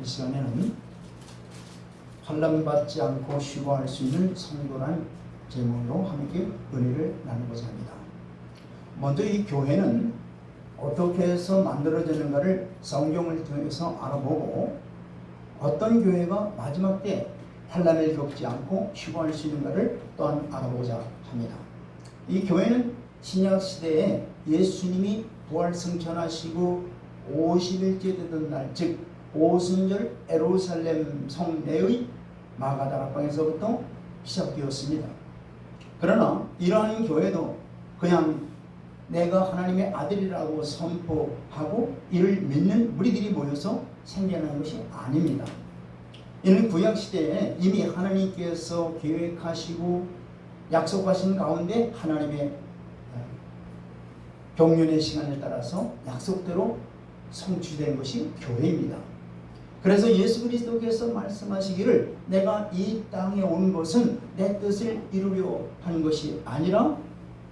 이 시간에는 환난받지 않고 쉬고할 수 있는 성도란 제목으로 함께 은혜를 나누고자 합니다. 먼저 이 교회는 어떻게 해서 만들어지는가를 성경을 통해서 알아보고 어떤 교회가 마지막 때 환난을 겪지 않고 쉬고할 수 있는가를 또한 알아보고자 합니다. 이 교회는 신약시대에 예수님이 부활승천하시고 50일째 되던 날, 즉 오순절 예루살렘 성내의 마가다락방에서부터 시작되었습니다. 그러나 이러한 교회도 그냥 내가 하나님의 아들이라고 선포하고 이를 믿는 무리들이 모여서 생겨난 것이 아닙니다. 이는 구약시대에 이미 하나님께서 계획하시고 약속하신 가운데 하나님의 경륜의 시간을 따라서 약속대로 성취된 것이 교회입니다. 그래서 예수 그리스도께서 말씀하시기를 내가 이 땅에 온 것은 내 뜻을 이루려 하는 것이 아니라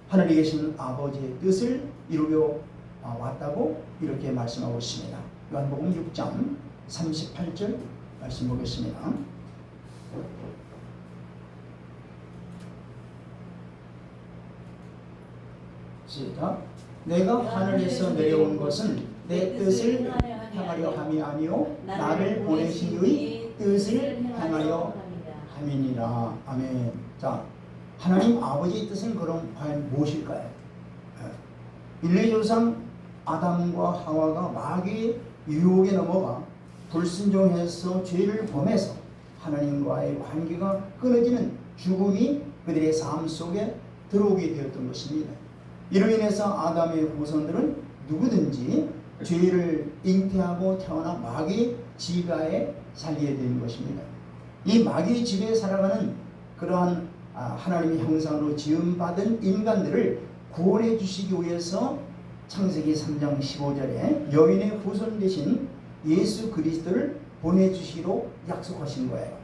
하늘에 계신 아버지의 뜻을 이루려 왔다고 이렇게 말씀하고 있습니다. 요한복음 6장 38절 말씀 보겠습니다. 시작. 내가 하늘에서 내려온 것은 내 뜻을 행하려 함이 아니요 나를 보내신 이의 뜻을 행하려 함이니라. 아멘. 자, 하나님 아버지의 뜻은 그럼 과연 무엇일까요? 인類조상 아담과 하와가 마귀의 유혹에 넘어가 불순종해서 죄를 범해서 하나님과의 관계가 끊어지는 죽음이 그들의 삶 속에 들어오게 되었던 것입니다. 이로 인해서 아담의 후손들은 누구든지 죄를 잉태하고 태어나 마귀의 지배하에 살게 된 것입니다. 이 마귀의 지배에 살아가는 그러한 하나님의 형상으로 지음받은 인간들을 구원해 주시기 위해서 창세기 3장 15절에 여인의 후손 되신 예수 그리스도를 보내주시기로 약속하신 거예요.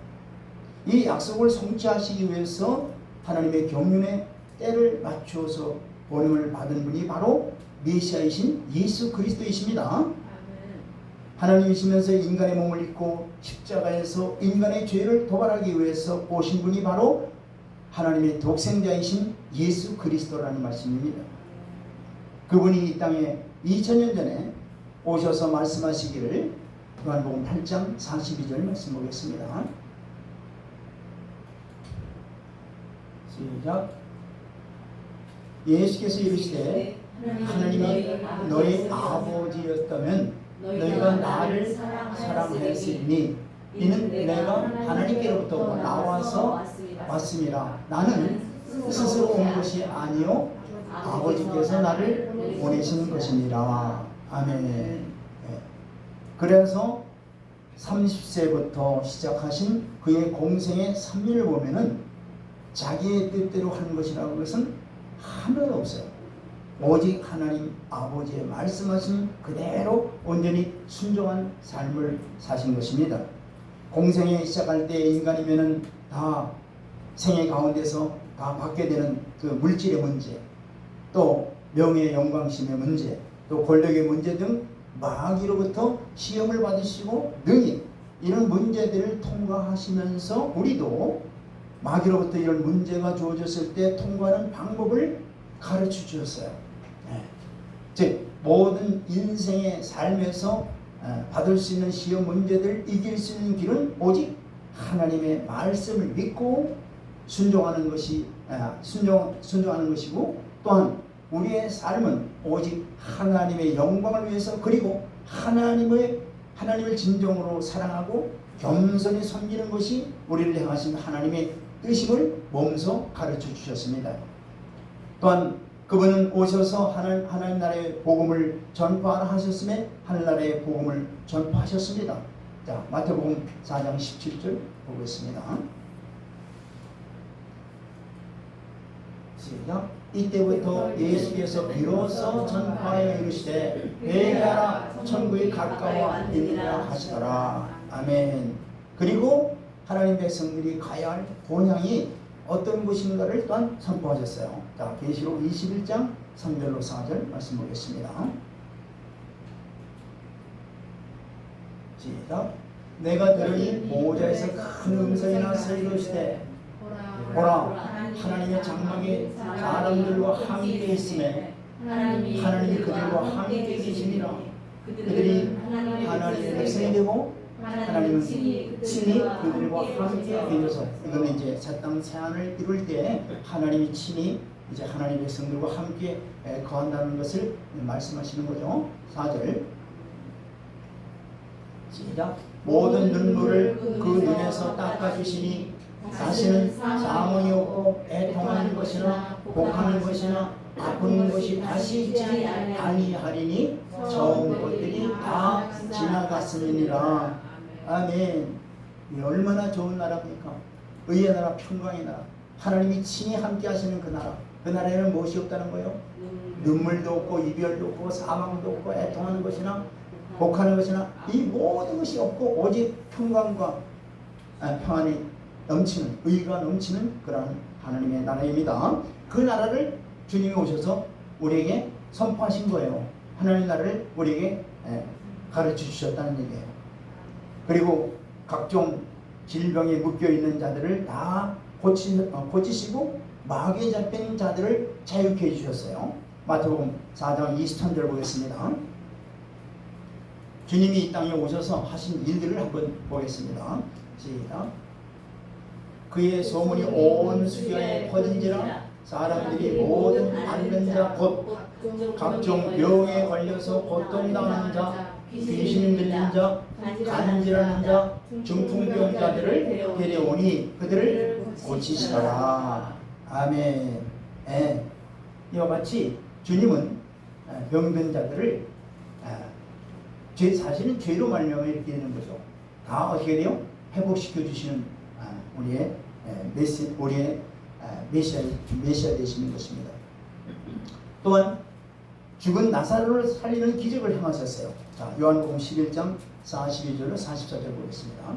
이 약속을 성취하시기 위해서 하나님의 경륜의 때를 맞추어서 보냄을 받은 분이 바로 메시아이신 예수 그리스도이십니다. 하나님이시면서 인간의 몸을 입고 십자가에서 인간의 죄를 도발하기 위해서 오신 분이 바로 하나님의 독생자이신 예수 그리스도라는 말씀입니다. 그분이 이 땅에 2000년 전에 오셔서 말씀하시기를 요한복음 8장 42절 말씀 보겠습니다. 시작. 예수께서 이르시되 하나님이 너희 아버지였다면 너희가 나를 사랑하였으니 이는 내가 하나님께로부터 나와서 왔습니다. 나는 스스로 온 것이 아니요 아버지께서 나를 보내신 것입니다. 아멘. 그래서 30세부터 시작하신 그의 공생의 섭리를 보면은 자기의 뜻대로 하는 것이라는 것은 하나도 없어요. 오직 하나님 아버지의 말씀하신 그대로 온전히 순종한 삶을 사신 것입니다. 공생에 시작할 때 인간이면은 다 생애 가운데서 다 받게 되는 그 물질의 문제, 또 명예 영광심의 문제, 또 권력의 문제 등 마귀로부터 시험을 받으시고 능히 이런 문제들을 통과하시면서 우리도 마귀로부터 이런 문제가 주어졌을 때 통과하는 방법을 가르쳐 주셨어요. 즉 모든 인생의 삶에서 받을 수 있는 시험 문제들을 이길 수 있는 길은 오직 하나님의 말씀을 믿고 순종하는 것이 순종하는 것이고, 또한 우리의 삶은 오직 하나님의 영광을 위해서, 그리고 하나님을 진정으로 사랑하고 겸손히 섬기는 것이 우리를 향하신 하나님의 뜻임을 몸소 가르쳐 주셨습니다. 또한 그분은 오셔서 하나님 나라의 복음을 전파하라 하셨음에 하늘나라의 복음을 전파하셨습니다. 자, 마태복음 4장 17절 보겠습니다. 시작. 이때부터 예수께서 비로소 전파하여 이르시되 회개하라 천국이 가까워있느니라 하시더라. 아멘. 그리고 하나님 백성들이 가야 할 본향이 어떤 것인가를 또한 선포하셨어요. 자, 계시록 21장 3절로 4절 말씀 보겠습니다. 시작. 내가 들으니 보호자에서 큰 음성이 나서 이르시되 보라 하나님의 장막에 사람들과 함께 있음에 하나님이 그들과 함께 계시니라. 그들이 하나님의 백성이 되고 하나님은 친히 그들과 함께 계셔서, 이거는 이제 새 땅 새 하늘 이룰 때 하나님이 친히 이제 하나님의 백성들과 함께 거한다는 것을 말씀하시는 거죠. 4절 시작. 모든 눈물을 그 눈에서 닦아주시니 다시는 사망이 없고 애통하는 것이나 곡하는 것이나 아픈 것이 다시 있지 아니하리니 처음 것들이 다 지나갔음이니라. 아멘. 이 얼마나 좋은 나라입니까? 의의 나라, 평강의 나라, 하나님이 친히 함께 하시는 그 나라. 그 나라에는 무엇이 없다는 거예요? 눈물도 없고 이별도 없고 사망도 없고 애통하는 것이나 곡하는 것이나 이 모든 것이 없고 오직 평강과 평안이 넘치는, 의가 넘치는 그런 하나님의 나라입니다. 그 나라를 주님이 오셔서 우리에게 선포하신 거예요. 하나님의 나라를 우리에게 가르쳐 주셨다는 얘기예요. 그리고 각종 질병에 묶여있는 자들을 다 고치시고 마귀에 잡힌 자들을 자유케 해주셨어요. 마태복음 4장 23절 보겠습니다. 주님이 이 땅에 오셔서 하신 일들을 한번 보겠습니다. 시작. 그의 소문이 온 수경에 퍼진지라 사람들이 모든 앓는 자 곧 각종 병에 걸려서 고통당하는 자, 귀신 들린 자, 간질하는 자, 중풍병자들을 데려오니 그들을 고치시더라. 아멘. 이와 같이 주님은 병든 자들을 사실은 죄로 말미암아 이렇게 되는 거죠. 다 어떻게 돼요? 회복시켜 주시는 우리의 메시아 되시는 것입니다. 또한 죽은 나사로를 살리는 기적을 행하셨어요. 자, 요한복음 11장 42절로 44절 보겠습니다.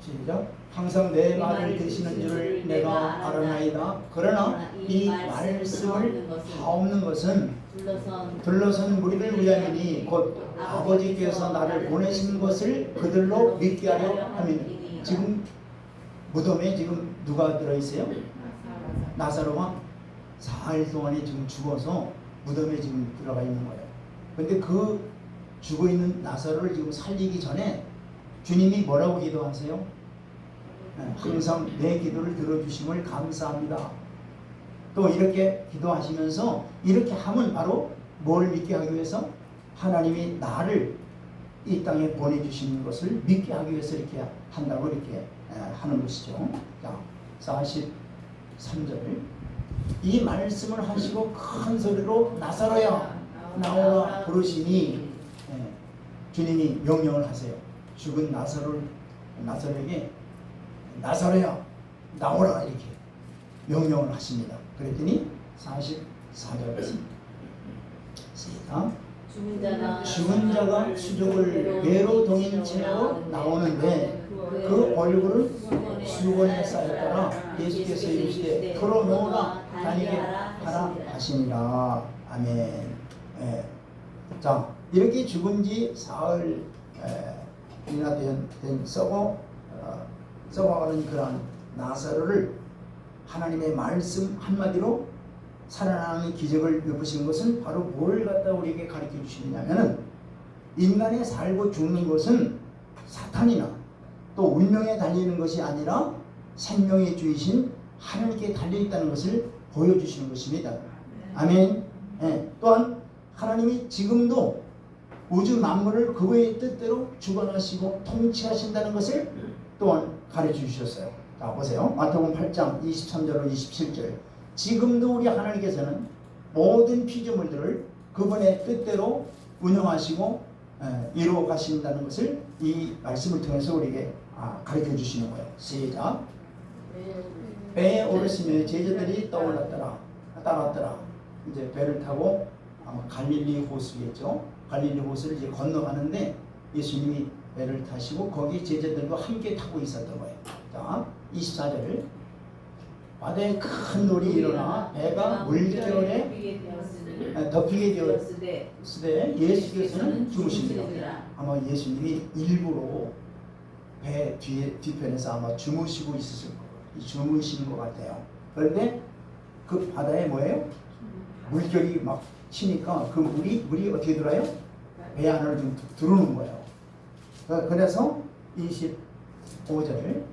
시작. 항상 내 말을 드시는 줄을 내가 알아나이다. 그러나 이 말씀을 하옵는 것은 둘러선 무리를 위함이니 곧 아버지께서 나를 보내신 것을 그들로 믿게 하려 함이니. 지금 무덤에 지금 누가 들어있어요? 나사로가 사흘 동안에 지금 죽어서 무덤에 지금 들어가 있는 거예요. 그런데 그 죽어있는 나사로를 지금 살리기 전에 주님이 뭐라고 기도하세요? 항상 내 기도를 들어주심을 감사합니다. 또 이렇게 기도하시면서 이렇게 하면 바로 뭘 믿게 하기 위해서? 하나님이 나를 이 땅에 보내주시는 것을 믿게 하기 위해서 이렇게 한다고 이렇게 하는 것이죠. 자, 43절. 이 말씀을 하시고 큰 소리로 나사로야 나오라 부르시니 주님이 명령을 하세요. 죽은 나사로에게 나사로야 나오라 이렇게 명령을 하십니다. 그랬더니 44절 시작. 죽은 자가 수족을 배로 동인 채로 나오는데 그 얼굴은 수건에 쌓였더라. 예수께서 이르시되 털어놓으라 다니게 하라 하시니라. 아멘. 자, 이렇게 죽은 지 사흘이나 된 썩어가는 그런 나사로를 하나님의 말씀 한마디로 살아나는 기적을 베푸신 것은 바로 뭘 갖다 우리에게 가르쳐 주시느냐면은 인간의 살고 죽는 것은 사탄이나 또 운명에 달리는 것이 아니라 생명의 주이신 하나님께 달려있다는 것을 보여주시는 것입니다. 아멘. 또한 하나님이 지금도 우주 만물을 그의 뜻대로 주관하시고 통치하신다는 것을 또한 가르쳐 주셨어요. 자, 보세요. 마태복음 8장 23절로 27절. 지금도 우리 하나님께서는 모든 피조물들을 그분의 뜻대로 운영하시고 이루어 가신다는 것을 이 말씀을 통해서 우리에게 가르쳐 주시는 거예요. 시작. 배에 오르시며 제자들이 따랐더라. 이제 배를 타고 아마 갈릴리 호수겠죠. 갈릴리 호수를 이제 건너가는데 예수님이 배를 타시고 거기 제자들과 함께 타고 있었던 거예요. 자, 24절. 바다에 큰 놀이 일어나 배가 물결에 덮이게 되었으되 예수께서는 주무십니다. 아마 예수님이 일부러 배 뒤편에서 아마 주무시고 있었을 거예요. 주무시는 것 같아요. 그런데 그 바다에 뭐예요? 물결이 막 치니까 그 물이 어떻게 들어요? 배 안으로 좀 들어오는 거예요. 그래서 25절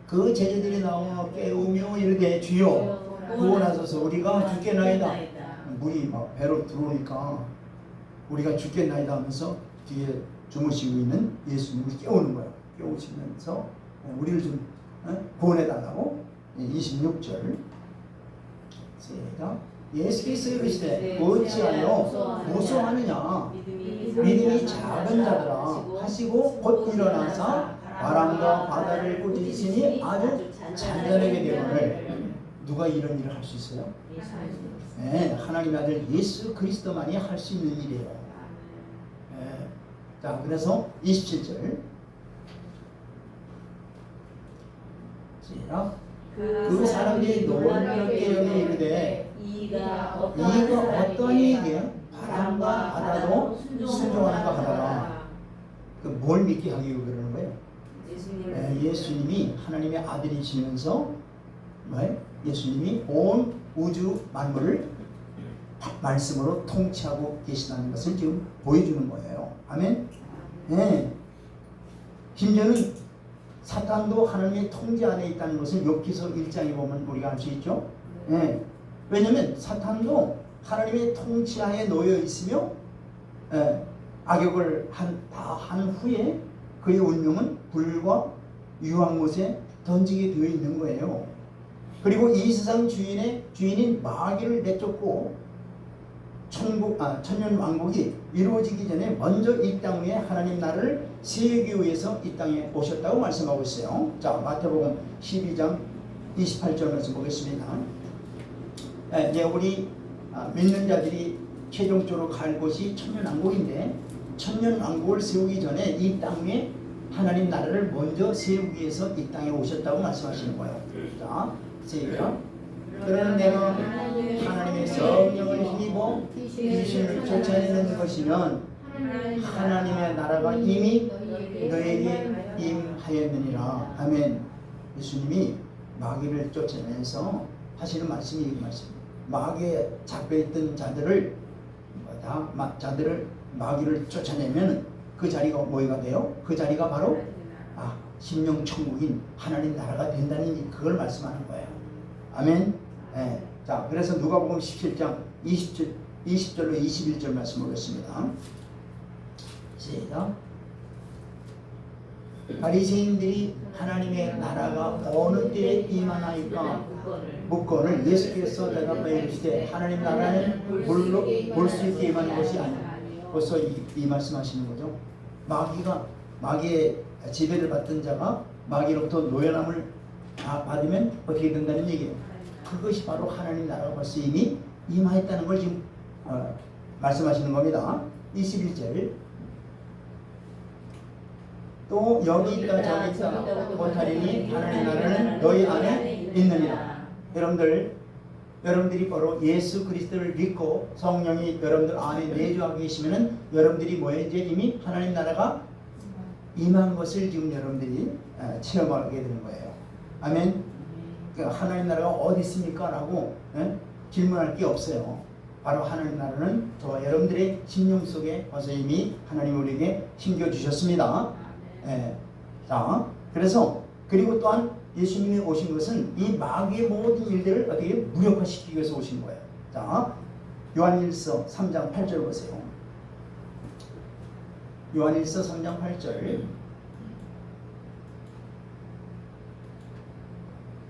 그 제자들이 나와 깨우며 이르되 주여 구원하소서 우리가 죽겠나이다. 물이 막 배로 들어오니까 우리가 죽겠나이다 하면서 뒤에 주무시고 있는 예수님을 깨우는 거예요. 깨우시면서 우리를 좀 구원해달라고. 26절 예수께서 이르시되 어찌하여 무서워하느냐 믿음이 작은 자들아 하시고 곧 일어나사 바람과 바다를 꾸짖으시니 아주 잔잔하게 되거늘. 누가 이런 일을 할 수 있어요? 네, 하나님의 아들 예수 그리스도만이 할 수 있는 일이에요. 네. 자, 그래서 27절 시작. 그 사람들이 놀랍게 깨어내 이르되 이가 어떤 이에게 바람과 바다도 순종하는가 하더라. 그 뭘 믿게 하기 위해 그러는 거예요? 예수님이 하나님의 아들이시면서 예수님이 온 우주 만물을 말씀으로 통치하고 계시다는 것을 지금 보여주는 거예요. 아멘. 네. 심지어는 사탄도 하나님의 통제 안에 있다는 것을 욥기서 1장에 보면 우리가 알 수 있죠. 네. 왜냐하면 사탄도 하나님의 통치하에 놓여 있으며 악역을 다 한 후에 그의 운명은 불과 유황못에 던지게 되어 있는 거예요. 그리고 이 세상 주인인 마귀를 내쫓고 천년 왕국이 이루어지기 전에 먼저 이 땅 위에 하나님 나라를 세우기 위해서 이 땅에 오셨다고 말씀하고 있어요. 자, 마태복음 12장 28절 말씀 보겠습니다. 이제 우리 믿는 자들이 최종적으로 갈 곳이 천년 왕국인데 천년 왕국을 세우기 전에 이 땅 위에 하나님 나라를 먼저 세우기 위해서 이 땅에 오셨다고 말씀하시는 거예요. 자, 세우라. 그러나 내가 하나님의 성령을 힘입어 귀신을 쫓아내는 것이면 하나님의 나라가 이미 너에게 임하였느니라. 아멘. 예수님이 마귀를 쫓아내면서 하시는 말씀이 이 말씀. 마귀에 잡혀있던 자들을 마귀를 쫓아내면 그 자리가 뭐가 돼요? 그 자리가 바로 심령천국인 하나님 나라가 된다는 그걸 말씀하는 거예요. 아멘. 네. 자, 그래서 누가복음 17장 20절로 21절 말씀 보겠습니다. 시작. 바리새인들이 하나님의 나라가 어느 때에 임하나이까 묻거늘 예수께서 대답하여 이르시되 하나님 나라는 물로 볼 수 있게 임하는 것이 아니라. 벌써 이 말씀하시는 거죠. 마귀의 지배를 받던 자가 마귀로부터 노예남을 받으면 어떻게 된다는 얘기예요. 그것이 바로 하나님 나라가 벌써 이미 임하였다는 걸 지금 말씀하시는 겁니다. 21절 또 여기 있다 저기 있다 못하리니 하나님 나라는 너희 안에 있느니라. 여러분들이 바로 예수 그리스도를 믿고 성령이 여러분들 안에 내주하고 계시면은 여러분들이 뭐예요? 이제 이미 하나님 나라가 임한 것을 지금 여러분들이 체험하게 되는 거예요. 아멘. 그러니까 하나님 나라가 어디 있습니까? 라고 질문할 게 없어요. 바로 하나님 나라는 저와 여러분들의 심령 속에 벌써 이미 하나님 우리에게 심겨주셨습니다. 자, 그리고 또한 예수님이 오신 것은 이 마귀의 모든 일들을 어떻게 무력화시키기 위해서 오신 거예요. 자, 요한일서 3장 8절 보세요. 요한일서 3장 8절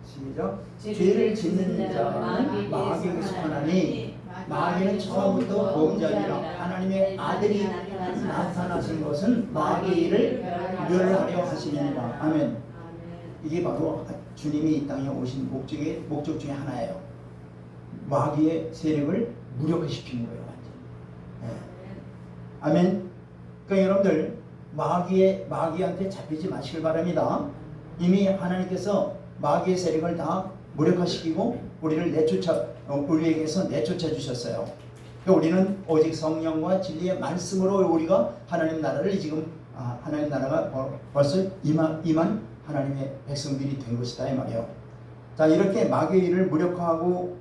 시작. 죄를 짓는 자는 마귀에게 속하나니 마귀는 처음부터 범죄하니라. 하나님의 아들이 나타나신 것은 마귀를 멸하려 하시느니라. 아멘. 이게 바로 주님이 이 땅에 오신 목적 중에 하나예요. 마귀의 세력을 무력화시키는 거예요. 아멘. 그러니까 여러분들 마귀한테 잡히지 마시길 바랍니다. 이미 하나님께서 마귀의 세력을 다 무력화시키고 우리에게서 내쫓아 주셨어요. 우리는 오직 성령과 진리의 말씀으로 우리가 하나님 나라를 지금 하나님 나라가 벌써 임한 하나님의 백성들이 된 것이다 이 말이에요. 자, 이렇게 마귀의 일을 무력화하고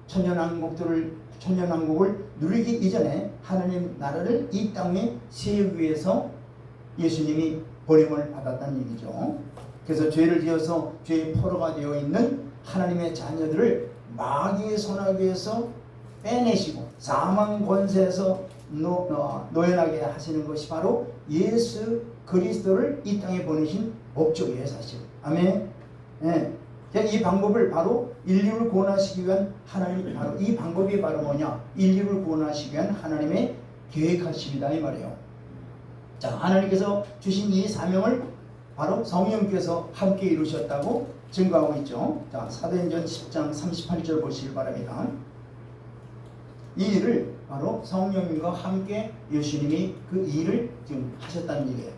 천년왕국을 누리기 이전에 하나님 나라를 이 땅에 세우기 위해서 예수님이 버림을 받았다는 얘기죠. 그래서 죄를 지어서 죄의 포로가 되어 있는 하나님의 자녀들을 마귀의 손아귀에서 빼내시고 사망 권세에서 노연하게 하시는 것이 바로 예수 그리스도를 이 땅에 보내신 목적이에요, 사실. 아멘. 네. 이 방법을 바로 인류를 구원하시기 위한 이 방법이 바로 뭐냐? 인류를 구원하시기 위한 하나님의 계획하심이다 이 말이에요. 자, 하나님께서 주신 이 사명을 바로 성령께서 함께 이루셨다고 증거하고 있죠. 자, 사도행전 10장 38절 보시길 바랍니다. 이 일을 바로 성령님과 함께 예수님이 그 일을 지금 하셨다는 얘기예요.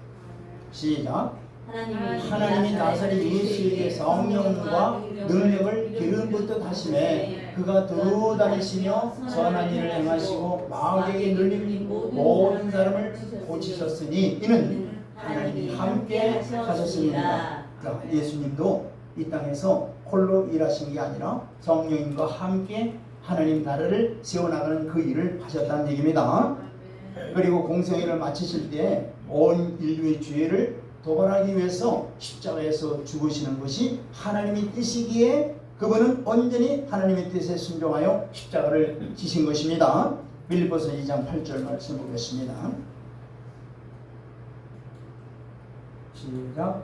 시작. 하나님이 나사렛 예수에게 성령과 능력을 기름부터 하심에 그가 두루 다니시며 선한 일을 행하시고 마귀에게 눌린 모든 사람을 고치셨으니 이는 하나님이 함께 하셨습니다. 예수님도 이 땅에서 홀로 일하신 게 아니라 성령님과 함께 하나님 나라를 세워나가는 그 일을 하셨다는 얘기입니다. 그리고 공생애를 마치실 때 온 인류의 죄를 도발하기 위해서 십자가에서 죽으시는 것이 하나님의 뜻이기에 그분은 온전히 하나님의 뜻에 순종하여 십자가를 지신 것입니다. 빌립보서 2장 8절 말씀 보겠습니다. 시작.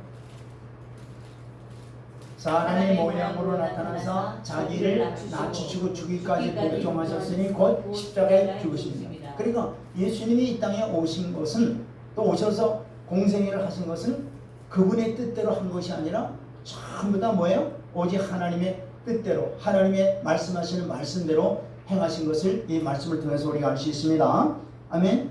사람의 모양으로 나타나사 자기를 낮추시고 죽기까지 복종하셨으니 곧 십자가에 죽으십니다. 그러니까 예수님이 이 땅에 오신 것은 또 오셔서 공생애를 하신 것은 그분의 뜻대로 한 것이 아니라 전부 다 뭐예요? 오직 하나님의 뜻대로 하나님의 말씀하시는 말씀대로 행하신 것을 이 말씀을 통해서 우리가 알 수 있습니다. 아멘.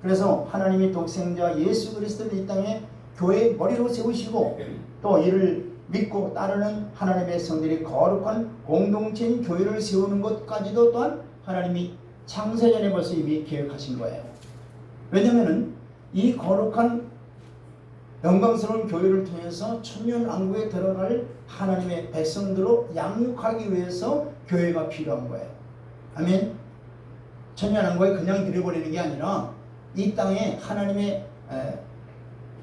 그래서 하나님이 독생자 예수 그리스도를 이 땅에 교회의 머리로 세우시고 또 이를 믿고 따르는 하나님의 백성들이 거룩한 공동체인 교회를 세우는 것까지도 또한 하나님이 창세전에 벌써 이미 계획하신 거예요. 왜냐하면 이 거룩한 영광스러운 교회를 통해서 천년왕국에 들어갈 하나님의 백성들로 양육하기 위해서 교회가 필요한 거예요. 아멘. 천년왕국에 그냥 들여버리는 게 아니라 이 땅에 하나님의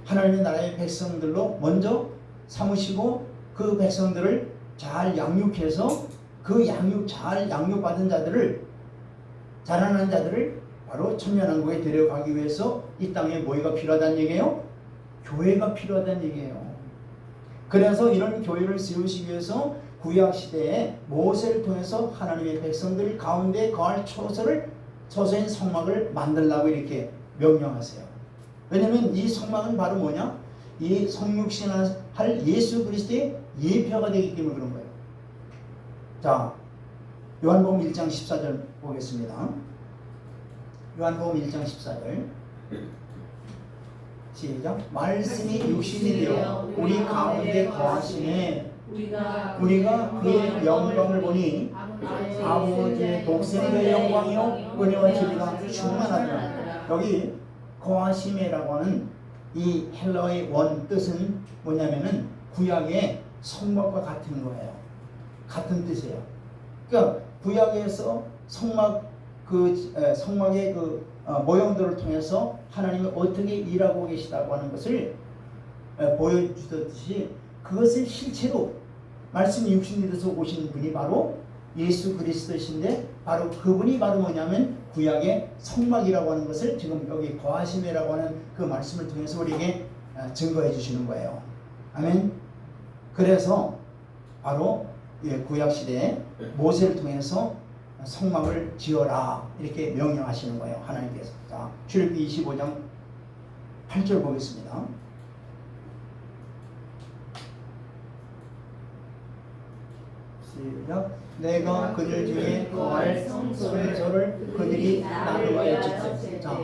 나라의 백성들로 먼저 삼으시고 그 백성들을 잘 양육해서 그 잘 양육받은 자들을 자라난 자들을 바로 천년왕국에 데려가기 위해서 이 땅에 뭐가 필요하다는 얘기예요? 교회가 필요하다는 얘기예요. 그래서 이런 교회를 세우시기 위해서 구약시대에 모세를 통해서 하나님의 백성들 가운데 거할 처소인 성막을 만들라고 이렇게 명령하세요. 왜냐하면 이 성막은 바로 뭐냐? 이 성육신할 예수 그리스도의 예표가 되기 때문에 그런 거예요. 자, 요한복음 1장 14절 보겠습니다. 요한복음 1장 14절 시작. 말씀이 육신이 되어 우리 가운데 거하시네 우리가 그의 영광을 보니 아버지의 독생자의 영광이요 은혜와 진리가 충만하더라. 여기 거하심이라고 하는 이 헬라어의 원 뜻은 뭐냐면은 구약의 성막과 같은 거예요. 같은 뜻이에요. 그러니까 구약에서 성막의 모형들을 통해서 하나님이 어떻게 일하고 계시다고 하는 것을 보여주듯이 그것을 실체로 말씀이 육신이 돼서 오신 분이 바로 예수 그리스도이신데 바로 그분이 바로 뭐냐면 구약의 성막이라고 하는 것을 지금 여기 거하심이라고 하는 그 말씀을 통해서 우리에게 증거해 주시는 거예요. 아멘. 그래서 바로 구약시대에 모세를 통해서 성막을 지어라 이렇게 명령하시는 거예요. 하나님께서. 자, 출애굽기 25장 8절 보겠습니다. 시작. 내가 그들 중에 거할 성소를 그들이 나누어 여집세. 자,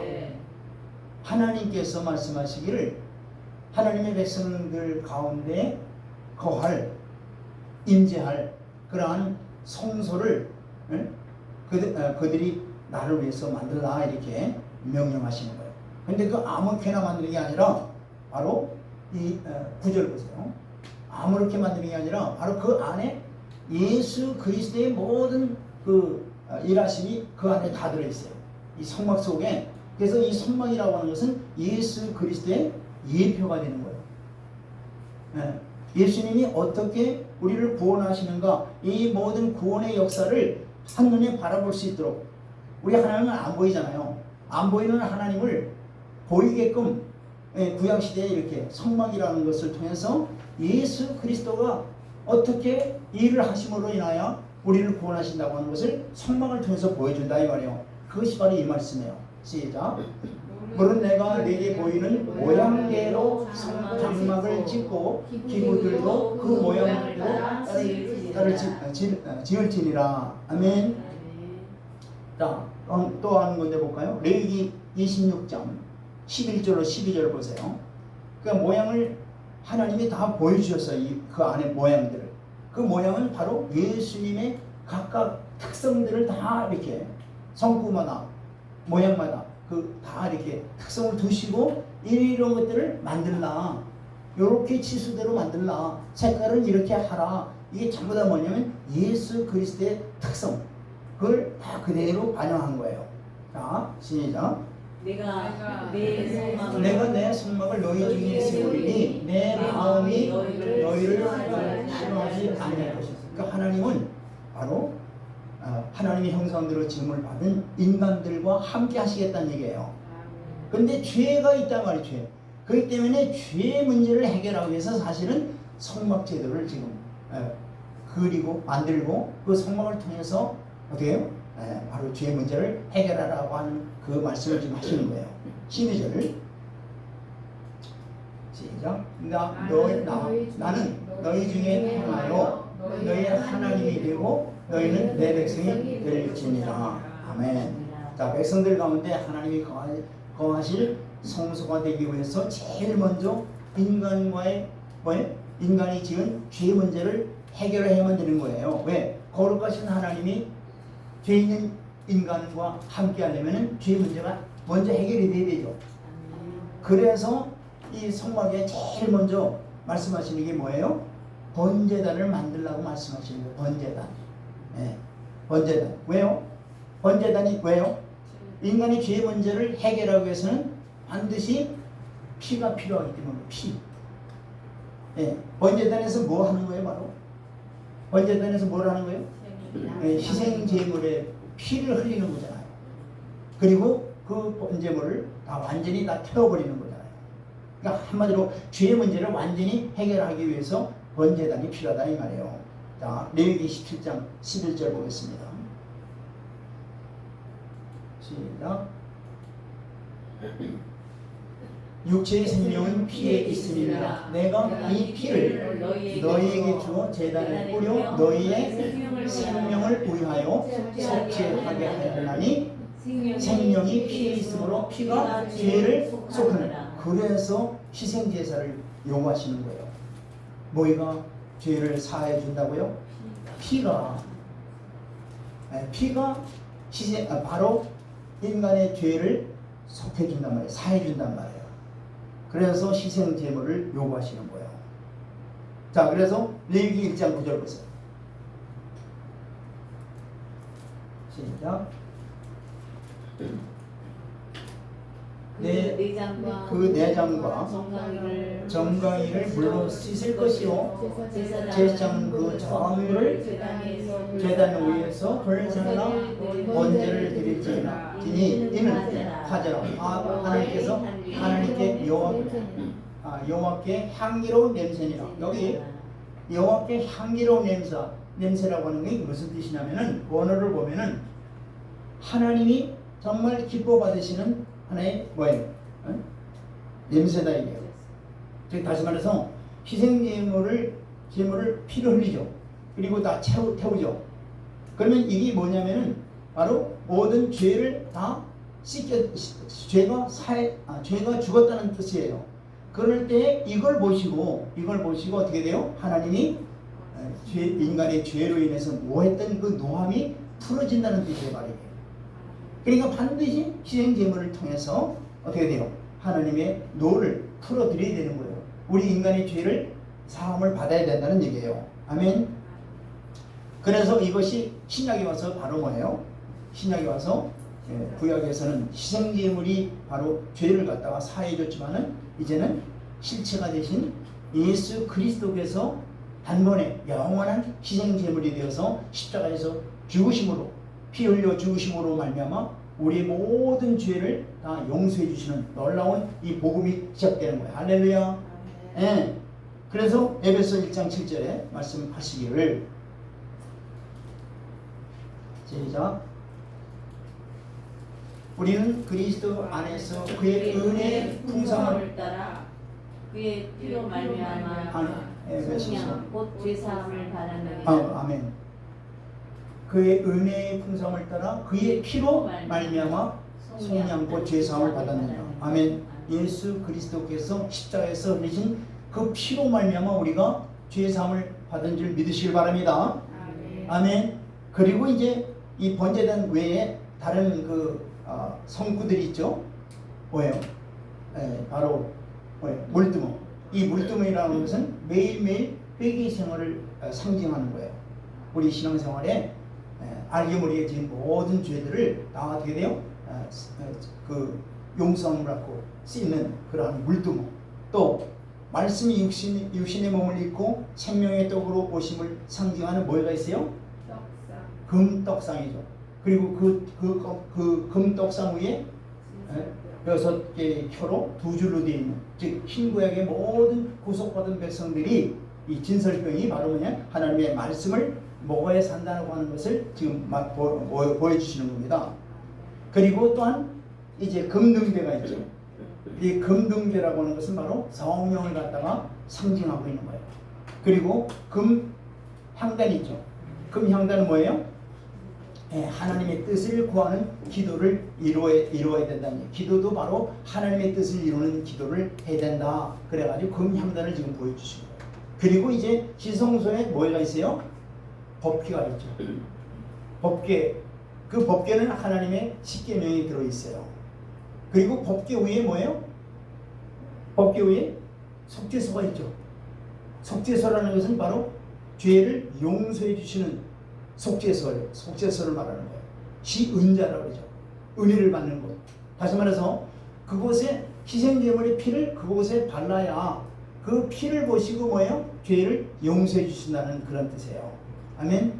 하나님께서 말씀하시기를 하나님의 백성들 가운데 거할 임재할 그러한 성소를 그들이 나를 위해서 만들라 이렇게 명령하시는 거예요. 근데 그 아무렇게나 만드는 게 아니라 바로 이 9절 보세요. 아무렇게 만드는 게 아니라 바로 그 안에 예수 그리스도의 모든 그 일하심이 그 안에 다 들어있어요. 이 성막 속에. 그래서 이 성막이라고 하는 것은 예수 그리스도의 예표가 되는 거예요. 예수님이 어떻게 우리를 구원하시는가, 이 모든 구원의 역사를 한눈에 바라볼 수 있도록. 우리 하나님은 안 보이잖아요. 안 보이는 하나님을 보이게끔 구약시대에 이렇게 성막이라는 것을 통해서 예수 그리스도가 어떻게 일을 하심으로 인하여 우리를 구원하신다고 하는 것을 성막을 통해서 보여준다 이 말이에요. 그것이 바로 이 말씀이에요. 시작. 물은 내가 내게 보이는 모양대로 장막을 짓고 기구들도 그 모양대로 딸을 지을지니라. 아멘. 자, 또 하는 건데 볼까요? 레위기 26장 11절로 12절 보세요. 그 모양을 하나님이 다 보여주셨어요. 그 안에 모양들을. 그 모양은 바로 예수님의 각각 특성들을 다 이렇게 성구마다 모양마다 다 이렇게 특성을 두시고 이런 것들을 만들라. 이렇게 치수대로 만들라. 색깔은 이렇게 하라. 이게 전부 다 뭐냐면 예수 그리스도의 특성. 그걸 다 그대로 반영한 거예요. 자, 시작. 내가 내 성막을 너희 중에 세우리니 내 마음이 너희를 싫어하지 아니할 것이다. 그러니까 하나님은 바로 하나님의 형상대로 지음을 받은 인간들과 함께 하시겠다는 얘기예요. 그런데 죄가 있단 말이에요. 죄. 그렇기 때문에 죄의 문제를 해결하기 위해서 사실은 성막 제도를 지금 그리고 만들고 그 성막을 통해서 어떻게 해요? 바로 죄의 문제를 해결하라고 하는 그 말씀을 지금 하시는 거예요. 12절 시작. 나는 너희 중에 하나요 너희의 하나님이 되고 너희는 내 백성이 될지니라. 아멘. 자, 백성들 가운데 하나님이 거하실 성소가 되기 위해서 제일 먼저 인간과의 인간이 지은 죄 문제를 해결해야만 되는 거예요. 왜? 거룩하신 하나님이 죄 있는 인간과 함께 하려면 죄 문제가 먼저 해결이 돼야 되죠. 그래서 이 성막에 제일 먼저 말씀하시는 게 뭐예요? 번제단을 만들라고 말씀하시는 거예요. 번제단. 번제단. 왜요? 번제단이 왜요? 인간의 죄 문제를 해결하기 위해서는 반드시 피가 필요하기 때문에 피. 번제단에서 뭐 하는 거예요? 바로 번제단에서 뭘 하는 거예요? 희생 제물에 피를 흘리는 거잖아요. 그리고 그 번제물을 다 완전히 다 태워버리는 거잖아요. 그러니까 한마디로 죄의 문제를 완전히 해결하기 위해서 번제단이 필요하다 이 말이에요. 자, 레위기 17장 11절 보겠습니다. 시작. 육체의 생명은 피에 있으리라. 내가 이 피를 너희에게 주어 제단에 뿌려 너희의 생명을 위하여 속죄하게 하려나니 생명이 피에 있으므로 피가 죄를 속하느라. 그래서 희생제사를 요구하시는 거예요. 뭐가 죄를 사해 준다고요? 피가 희생, 바로 인간의 죄를 속해 준단 말이에요. 사해 준단 말이에요. 그래서 희생 제물을 요구하시는 거예요. 자, 그래서 레위기 1장 9절 보세요. 시작. 그 내장과 정강이를 물로 씻을 것이요 제사장은 그 전을 제단 위에서 불살라 번제를 드릴지니 이는 하자라. 하나님께서 하나님께 여호와께 향기로운 냄새니라. 여기 여호와께 향기로운 냄새라고 하는 게 무슨 뜻이냐면은 원어를 보면은 하나님이 정말 기뻐 받으시는 하나의 뭐예요? 냄새다 이게요. 즉 다시 말해서 희생 제물을 피를 흘리죠. 그리고 다 태우죠. 그러면 이게 뭐냐면은 바로 모든 죄를 다 죄가 죽었다는 뜻이에요. 그럴 때 이걸 보시고 어떻게 돼요? 하나님이 인간의 죄로 인해서 노했던 그 노함이 풀어진다는 뜻이에요, 말이에요. 그러니까 반드시 희생 제물을 통해서 어떻게 돼요? 하나님의 노를 풀어드려야 되는 거예요. 우리 인간의 죄를 사함을 받아야 된다는 얘기예요. 아멘. 그래서 이것이 신약에 와서 바로 뭐예요? 신약에 와서 구약에서는 희생 제물이 바로 죄를 갖다가 사해 줬지만은 이제는 실체가 되신 예수 그리스도께서 단번에 영원한 희생 제물이 되어서 십자가에서 죽으심으로, 피 흘려 죽으심으로 말미암아 우리의 모든 죄를 다 용서해 주시는 놀라운 이 복음이 시작되는 거예요. 할렐루야. 예. 그래서 에베소 1장 7절에 말씀하시기를, 시작. 우리는 그리스도 안에서 그의 은혜의 풍성함을 따라 그의 피로 말미암아 성령 곧 죄사함을 받았느니라. 아멘. 그의 은혜의 풍성함을 따라 그의 피로 말미암아 성령 곧 죄사함을 받았느니라. 아멘. 예수 그리스도께서 십자가에서 흘리신 그 피로 말미암아 우리가 죄사함을 받은 줄 믿으시길 바랍니다. 아멘. 그리고 이제 이 번제단 외에 다른 성구들이 있죠. 뭐예요? 바로 뭐예요? 물두멍. 이 물두멍이라는 것은 매일매일 회개 생활을 상징하는 거예요. 우리 신앙생활에 알게 모르게 지은 모든 죄들을 다 어떻게 돼요? 그 용서함을 받고 쓰이는 그러한 물두멍. 또 말씀이 육신의 몸을 입고 생명의 떡으로 오심을 상징하는 뭐가 있어요? 금떡상이죠. 그리고 그 금떡상 위에 6개의 표로 2줄로 되어 있는, 즉 흰구약의 모든 구속받은 백성들이 이 진설병이 바로 뭐냐? 하나님의 말씀을 먹어야 산다고 하는 것을 지금 막 보여주시는 겁니다. 그리고 또한 이제 금등대가 있죠. 이 금등대라고 하는 것은 바로 성령을 갖다가 상징하고 있는 거예요. 그리고 금향단이 있죠. 금향단은 뭐예요? 하나님의 뜻을 구하는 기도를 이루어야 된다는 얘기예요. 기도도 바로 하나님의 뜻을 이루는 기도를 해야 된다. 그래가지고 금향단을 지금 보여주신 거예요. 그리고 이제 지성소에 뭐가 있어요? 법궤가 있죠. 법궤. 그 법궤는 하나님의 십계명이 들어있어요. 그리고 법궤 위에 뭐예요? 법궤 위에 속죄소가 있죠. 속죄소라는 것은 바로 죄를 용서해 주시는 속죄소를 말하는 거예요. 시은자라고 그러죠. 은혜를 받는 곳. 다시 말해서 그곳에 희생제물의 피를 그곳에 발라야 그 피를 보시고 뭐예요? 죄를 용서해 주신다는 그런 뜻이에요. 아멘.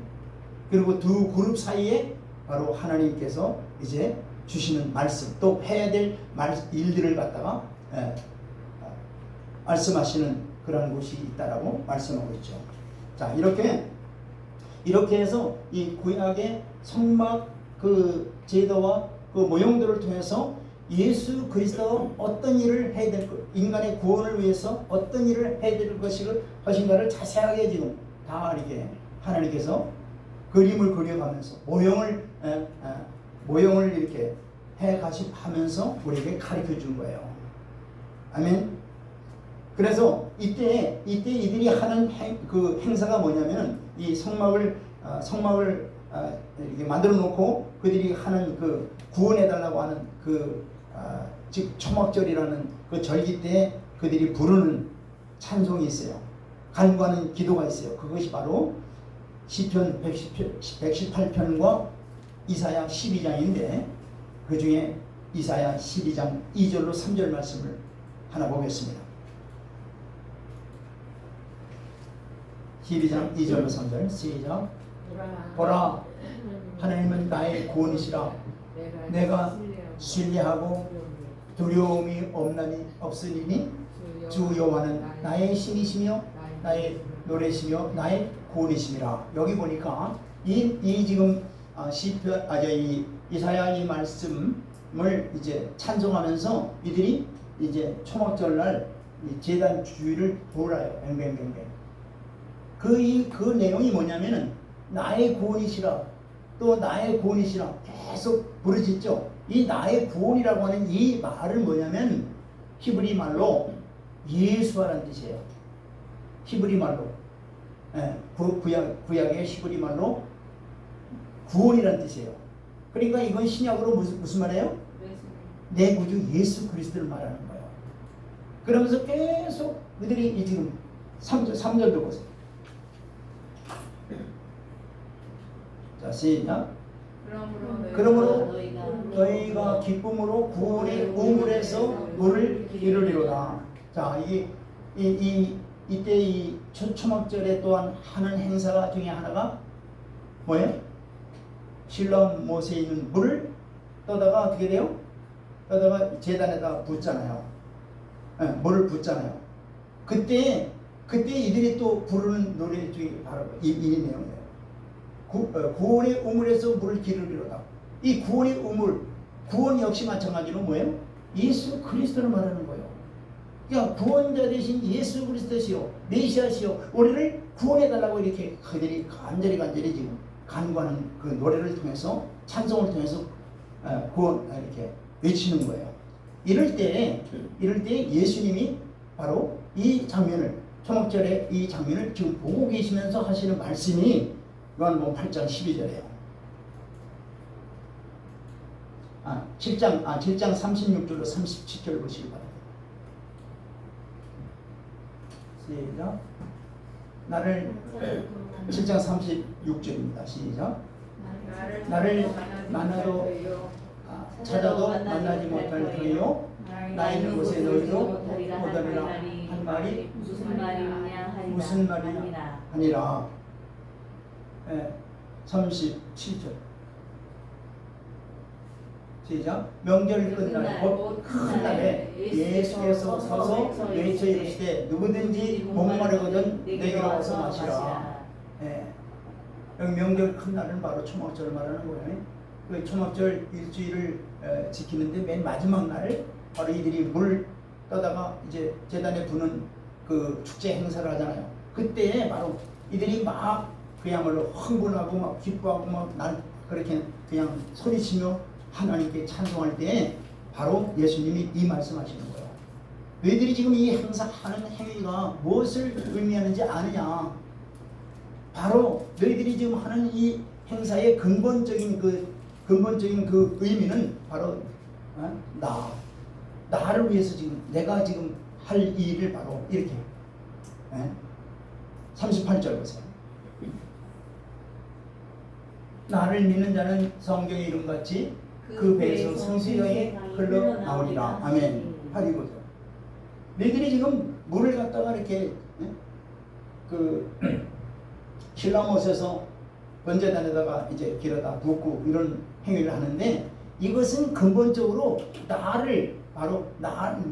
그리고 두 그룹 사이에 바로 하나님께서 이제 주시는 말씀, 또 해야 될 일들을 갖다가 말씀하시는 그런 곳이 있다라고 말씀하고 있죠. 자, 이렇게 해서 이 구약의 성막 그 제도와 그 모형들을 통해서 예수 그리스도가 어떤 일을 해야 될 것, 인간의 구원을 위해서 어떤 일을 해야 될 것인가를 자세하게 지금 다 이렇게 하나님께서 그림을 그려가면서 모형을 이렇게 해 가시면서 우리에게 가르쳐 준 거예요. 아멘. 그래서 이때 이들이 하는 그 행사가 뭐냐면 이 성막을 이렇게 만들어 놓고 그들이 하는 그 구원해 달라고 하는 즉 초막절이라는 그 절기 때 그들이 부르는 찬송이 있어요. 간구하는 기도가 있어요. 그것이 바로 시편 118편과 이사야 12장인데 그 중에 이사야 12장 2절로 3절 말씀을 하나 보겠습니다. 12장 2절로 3절 시작. 보라, 하나님은 나의 구원이시라. 내가 신뢰하고 두려움이 없으리니 주 여호와는 나의 신이시며 나의 노래시며 나의 구원이심이라. 여기 보니까 이 지금 시편 이 이사야 이 말씀을 이제 찬송하면서 이들이 이제 초막절날 제단 주위를 돌아요. 뱅뱅뱅뱅. 그 내용이 뭐냐면은 나의 구원이시라, 또 나의 구원이시라 계속 부르짖죠. 이 나의 구원이라고 하는 이 말은 뭐냐면 히브리 말로 예수와라는 뜻이에요. 히브리 말로 구약의 히브리 말로 구원이라는 뜻이에요. 그러니까 이건 신약으로 무슨 말이에요? 내 구주 예수 그리스도를 말하는 거예요. 그러면서 계속 그들이 지금 3절도 보세요. 자, 시작. 그러므로 너희가 기쁨으로 구원의 우물에서 물을 기르리로다. 자, 이때 이 초막절에 또한 하는 행사가 중에 하나가 뭐예요? 실로암 못에 있는 물을 떠다가 어떻게 돼요? 떠다가 제단에다 붓잖아요. 물을 붓잖아요. 그때 이들이 또 부르는 노래 중에 바로 이 내용이에요. 구원의 우물에서 물을 기르리로다. 이 구원의 우물, 구원 역시 마찬가지로 뭐예요? 예수 그리스도를 말하는 거예요. 그러니까 구원자 되신 예수 그리스도시요, 메시아시요, 우리를 구원해달라고 이렇게 그들이 간절히 지금 간구하는 그 노래를 통해서, 찬송을 통해서 구원 이렇게 외치는 거예요. 이럴 때 예수님이 바로 이 장면을, 초막절의 이 장면을 지금 보고 계시면서 하시는 말씀이 요한복음 8장 12절이에요. 7장 36절로 37절 보시기 바랍니다. 시작. 7장 36절입니다. 시작. 나를 만나도 찾아도 만나지 못할 터이요 나 있는 곳에 너희도 오더리라 한 말이 무슨 말이냐 하니라. 37절. 시작. 명절 끝날 곧 큰 날에 예수께서 서서 외쳐 이르시되 누구든지 목마르거든 내게로 와서 마시라. 여기 명절 큰 날은 바로 초막절을 말하는 거예요. 그 초막절 일주일을 지키는데 맨 마지막 날 바로 이들이 물 떠다가 이제 제단에 부는 그 축제 행사를 하잖아요. 그때 바로 이들이 막 그야말로 흥분하고 막 기뻐하고 막 날 그렇게 그냥 소리치며 하나님께 찬송할 때 바로 예수님이 이 말씀하시는 거예요. 너희들이 지금 이 행사하는 행위가 무엇을 의미하는지 아느냐? 바로 너희들이 지금 하는 이 행사의 근본적인 그 의미는 바로 나를 위해서 지금 내가 지금 할 일을 바로 이렇게 38절 보세요. 나를 믿는 자는 성경의 이름같이 그 배에서 성수경이 흘러나오리라. 아멘. 8이고죠. 너희들이 지금 물을 갖다가 이렇게 실라못에서 번제단에다가 이제 길어다 붓고 이런 행위를 하는데, 이것은 근본적으로 나를 바로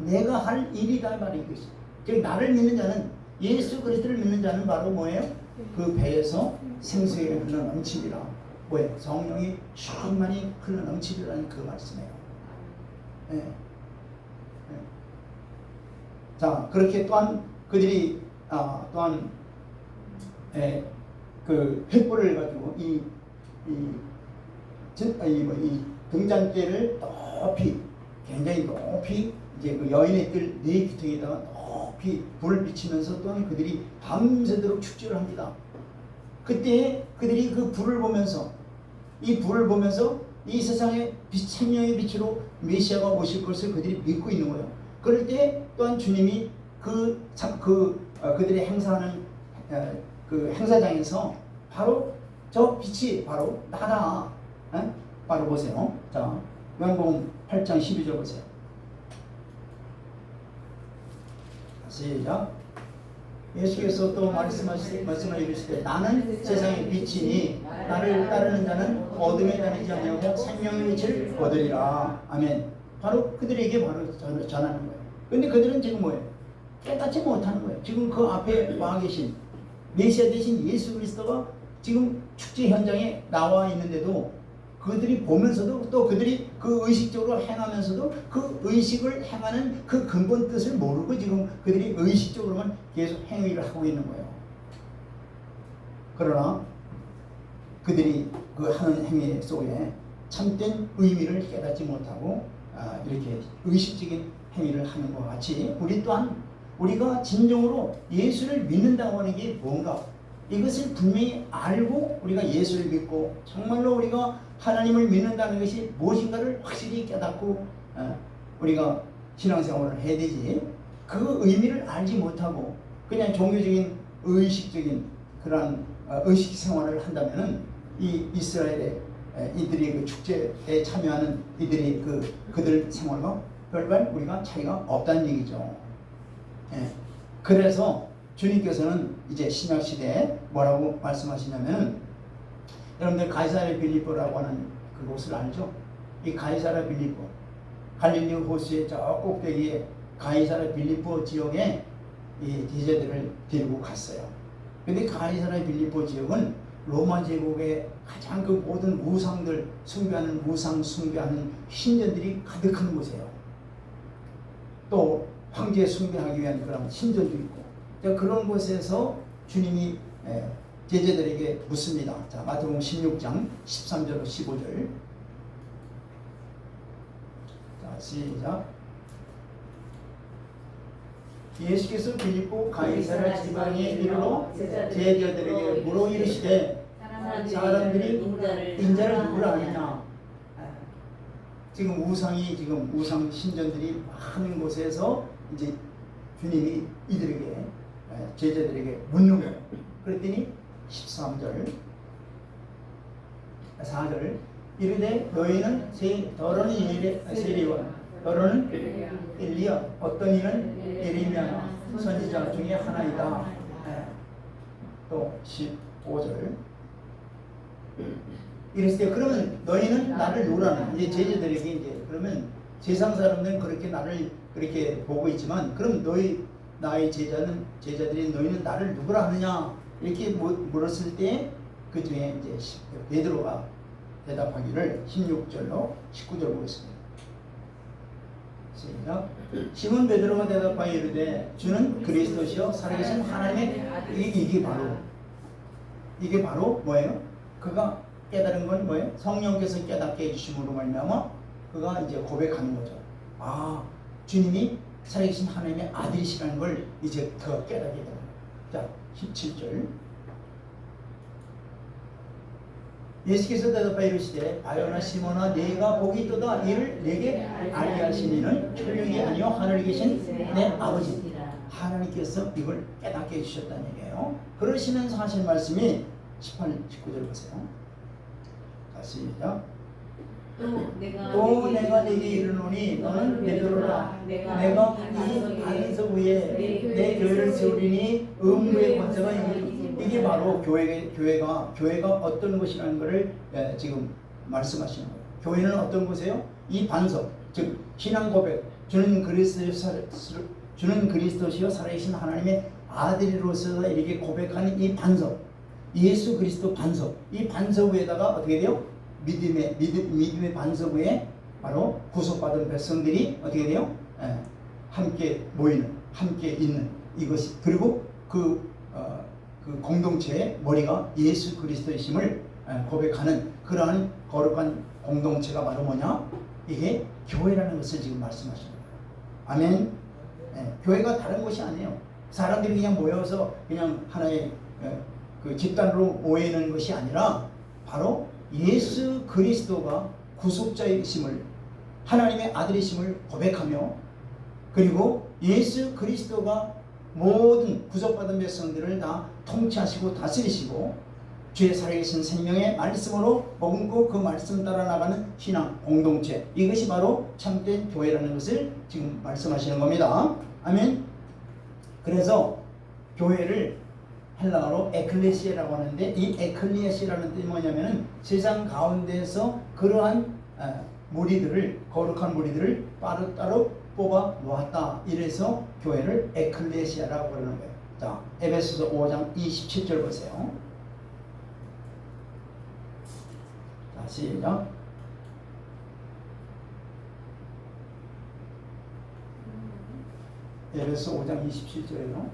내가 할 일이다 말인 것이. 즉 나를 믿는 자는, 예수 그리스도를 믿는 자는 바로 뭐예요? 그 배에서 생수가 흘러 넘치리라. 뭐예요? 성령이 충만히 흘러 넘치리라는 그 말씀이에요. 자, 그렇게 또한 그들이 또한 그 횃불을 가지고 이 등잔대를 높이, 굉장히 높이 이제 그 여인의 뜰 네 귀퉁이에다가 높이 불을 비치면서 또한 그들이 밤새도록 축제를 합니다. 그때 그들이 그 불을 보면서, 이 불을 보면서 이 세상의 생명의 빛으로 메시아가 오실 것을 그들이 믿고 있는 거예요. 그럴 때 또한 주님이 그들이 행사하는 그 행사장에서 바로 저 빛이 바로 나다. 바로 보세요. 자, 요한복음 8장 12절 보세요. 시작. 예수께서 또 말씀을 이르시되 나는 세상의 빛이니 나를 따르는 자는 어둠에 다니지 아니하고 생명의 빛을 얻으리라. 아멘. 바로 그들에게 바로 전하는 거예요. 근데 그들은 지금 뭐예요? 깨닫지 못하는 거예요. 지금 그 앞에 와 계신 메시아 되신 예수 그리스도가 지금 축제 현장에 나와 있는데도 그들이 보면서도, 또 그들이 그 의식적으로 행하면서도 그 의식을 행하는 그 근본 뜻을 모르고 지금 그들이 의식적으로만 계속 행위를 하고 있는 거예요. 그러나 그들이 그 하는 행위 속에 참된 의미를 깨닫지 못하고 이렇게 의식적인 행위를 하는 것 같이, 우리 또한 우리가 진정으로 예수를 믿는다고 하는 게 뭔가, 이것을 분명히 알고 우리가 예수를 믿고 정말로 우리가 하나님을 믿는다는 것이 무엇인가를 확실히 깨닫고 우리가 신앙생활을 해야 되지. 그 의미를 알지 못하고 그냥 종교적인 의식적인 그런 의식 생활을 한다면은 이 이스라엘의 이들이 그 축제에 참여하는 이들이 그들 생활과 별반 우리가 차이가 없다는 얘기죠. 그래서 주님께서는 이제 신약 시대에 뭐라고 말씀하시냐면은 여러분들 가이사랴 빌립보라고 하는 그곳을 알죠? 이 가이사랴 빌립보 갈릴리 호수의 저 꼭대기에 가이사랴 빌립보 지역에 이 제자들을 데리고 갔어요. 근데 가이사랴 빌립보 지역은 로마 제국의 가장 그 모든 우상들 숭배하는 우상 숭배하는 신전들이 가득한 곳이에요. 또 황제 숭배하기 위한 그런 신전도 있고 그런 곳에서 주님이 제자들에게 묻습니다. 자, 마태복음 16장 13절로 15절. 자, 시작. 예수께서 빌립보 가이사랴 지방에 이르러 제자들에게 물어 이르시되 사람들이 인자를 누구라 하느냐. 지금 우상 신전들이 많은 곳에서 이제 주님이 이들에게 제자들에게 묻는 거예요. 그랬더니 13절 4절 이르되 너희는 더러는 세리와 너희는 엘리야 어떤 이는 예레미야 선지자 중에 하나이다. 또 15절 이랬을 때 그러면 너희는 나를 누구라는 이제 제자들에게 이제 그러면 세상 사람들은 그렇게 나를 그렇게 보고 있지만 그럼 나의 제자들이 너희는 나를 누구라 하느냐 이렇게 물었을 때 그 중에 이제 베드로가 대답하기를 16절로 19절 보겠습니다. 시작. 시몬 베드로가 대답하여 이르되 주는 그리스도시요 살아계신 하나님의 이게 바로 뭐예요? 그가 깨달은 건 뭐예요? 성령께서 깨닫게 해주심으로 말미암아 그가 이제 고백하는 거죠. 아, 주님이 살아계신 하나님의 아들이시라는 걸 이제 더 깨닫게 됩니다. 자, 17절. 예수께서 대답하여 이르시되 바요나 시몬아 네가 복이 있도다 이를 내게 알게 하신 이는 천령이 아니요 하늘에 계신 내 아버지 하나님께서 이걸 깨닫게 해주셨다는 얘기예요. 그러시면서 하신 말씀이 18, 19절 보세요. 다시 시작. 또 내가 네게 이르노니 너는 베드로라 내가 이 반석 위에 내 교회를 세우리니 음부의 권세가 이게 바로 교회가 어떤 것이라는 것을 지금 말씀하시는 거예요. 교회는 어떤 곳이에요? 이 반석, 즉 신앙 고백, 주는 그리스도시요 살아계신 하나님의 아들로서 이렇게 고백하는 이 반석, 예수 그리스도 반석, 이 반석 위에다가 어떻게 돼요? 믿음의 반석 위에 바로 구속받은 백성들이 어떻게 돼요? 함께 모이는, 함께 있는 이것이 그리고 그 공동체의 머리가 예수 그리스도이심을 고백하는 그러한 거룩한 공동체가 바로 뭐냐? 이게 교회라는 것을 지금 말씀하시는 거예요. 아멘. 교회가 다른 것이 아니에요. 사람들이 그냥 모여서 그냥 하나의 그 집단으로 모이는 것이 아니라 바로 예수 그리스도가 구속자이심을 하나님의 아들이심을 고백하며 그리고 예수 그리스도가 모든 구속받은 백성들을 다 통치하시고 다스리시고 주의 살아계신 생명의 말씀으로 먹고 그 말씀 따라 나가는 신앙 공동체 이것이 바로 참된 교회라는 것을 지금 말씀하시는 겁니다. 아멘. 그래서 교회를 헬라어로 에클레시아라고 하는데 이 에클레시아라는 뜻이 뭐냐면은 세상 가운데서 그러한 무리들을 거룩한 무리들을 따로 뽑아 놓았다. 이래서 교회를 에클레시아라고 그러는 거예요. 자, 에베소서 5장 27절 보세요. 자, 시작. 에베소 5장 27절이요.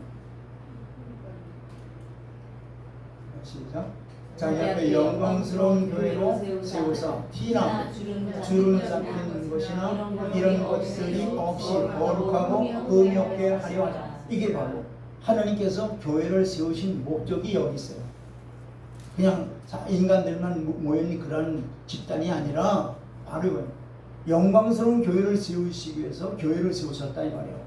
시작. 자기 앞에 영광스러운 교회로 세우사 티나 주름을 삼키는 것이나 이런 것들이 없이 거룩하고 의미 없게 하려 하자. 이게 바로 하나님께서 교회를 세우신 목적이 여기 있어요. 그냥 인간들만 모여있는 그런 집단이 아니라 바로 이거예요. 영광스러운 교회를 세우시기 위해서 교회를 세우셨다 이 말이에요.